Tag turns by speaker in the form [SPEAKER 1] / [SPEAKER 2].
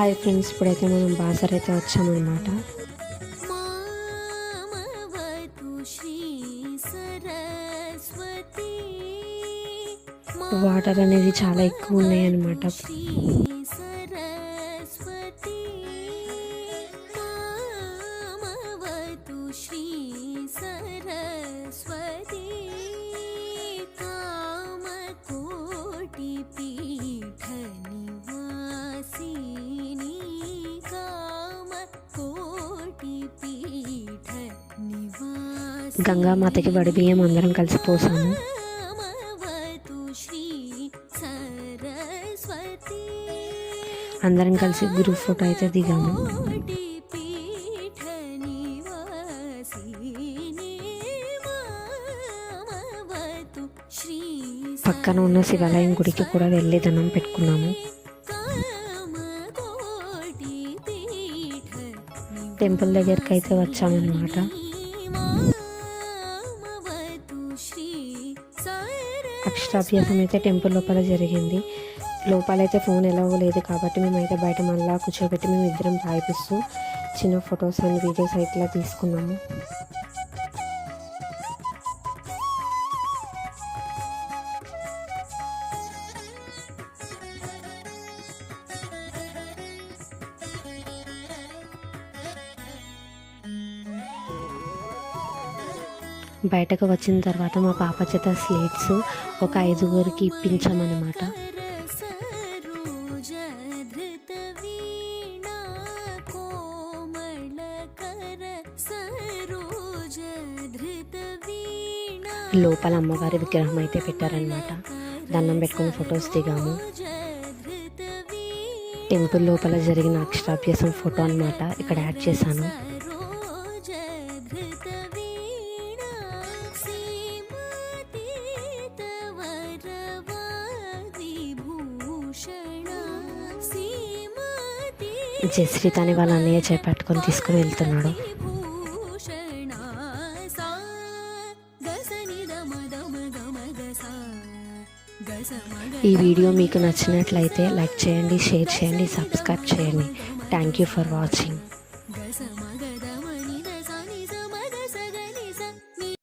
[SPEAKER 1] Hi friends, ఇప్పుడైతే మనం బాసర్ అయితే వచ్చామన్నమాట. వాటర్ అనేది చాలా ఎక్కువ ఉన్నాయి అన్నమాట. గంగామాతకి వడి బియ్యం అందరం కలిసి పోసాము. అందరం కలిసి గ్రూప్ ఫోటో అయితే దిగాము. పక్కన ఉన్న శివాలయం గుడికి కూడా వెళ్ళి దండం పెట్టుకున్నాము. టెంపుల్ దగ్గరికి అయితే వచ్చామన్నమాట. అక్షరాభ్యాసం అయితే టెంపుల్ లోపల జరిగింది. లోపలైతే ఫోన్ ఎలాగో లేదు కాబట్టి మేమైతే బయట మళ్ళీ కూర్చోబెట్టి మేము ఇద్దరం రాయిపిస్తూ చిన్న ఫొటోస్ అండ్ వీడియోస్ అయితే తీసుకున్నాము. బయటకు వచ్చిన తర్వాత మా పాప చేత స్లేట్స్ ఒక 5గురికి ఇప్పించామన్నమాట. లోపల అమ్మవారి విగ్రహం అయితే పెట్టారనమాట. దండం పెట్టుకుని ఫొటోస్ దిగాము. టెంపుల్ లోపల జరిగిన అక్షరాభ్యాసం ఫోటో అన్నమాట ఇక్కడ యాడ్ చేశాను. జయశ్రీత అని వాళ్ళ అన్నయ్య చేపట్టుకొని తీసుకుని వెళ్తున్నాడు. ఈ వీడియో మీకు నచ్చినట్లయితే లైక్ చేయండి, షేర్ చేయండి, సబ్స్క్రైబ్ చేయండి. Thank you for watching.